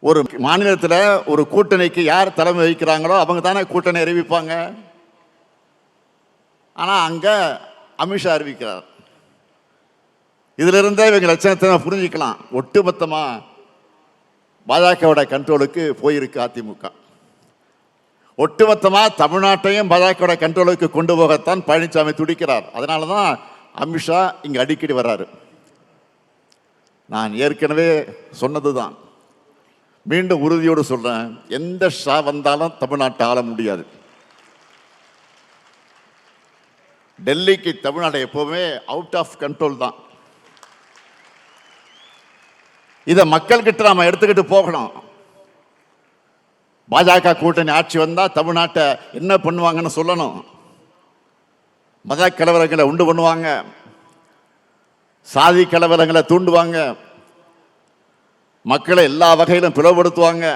ஒரு மாநிலத்தில் ஒரு கூட்டணிக்கு யார் தலைமை வகிக்கிறாங்களோ அவங்க தானே கூட்டணி அறிவிப்பாங்க. ஆனால் அங்கே அமித்ஷா அறிவிக்கிறார். இதிலிருந்தே இவங்க லட்சணத்தை புரிஞ்சிக்கலாம். ஒட்டுமொத்தமாக பாஜகவோட கண்ட்ரோலுக்கு போயிருக்கு அதிமுக. ஒட்டுமொத்தமாக தமிழ்நாட்டையும் பாஜகவோட கண்ட்ரோலுக்கு கொண்டு போகத்தான் பழனிசாமி துடிக்கிறார். அதனால தான் அமித்ஷா இங்கே அடிக்கடி வர்றாரு. நான் ஏற்கனவே சொன்னது தான், மீண்டும் உறுதியோடு சொல்றேன், எந்த ஷா வந்தாலும் தமிழ்நாட்டை ஆள முடியாது. டெல்லிக்கு தமிழ்நாடு எப்பவுமே அவுட் ஆஃப் கண்ட்ரோல் தான். இதை மக்கள் கிட்ட நாம எடுத்துக்கிட்டு போகணும். பாஜக கூட்டணி ஆட்சி வந்தா தமிழ்நாட்டை என்ன பண்ணுவாங்கன்னு சொல்லணும். மத கலவரங்களை உண்டு பண்ணுவாங்க, சாதி கலவரங்களை தூண்டுவாங்க, மக்களை எல்லா வகையிலும் பிளவுபடுத்துவாங்க.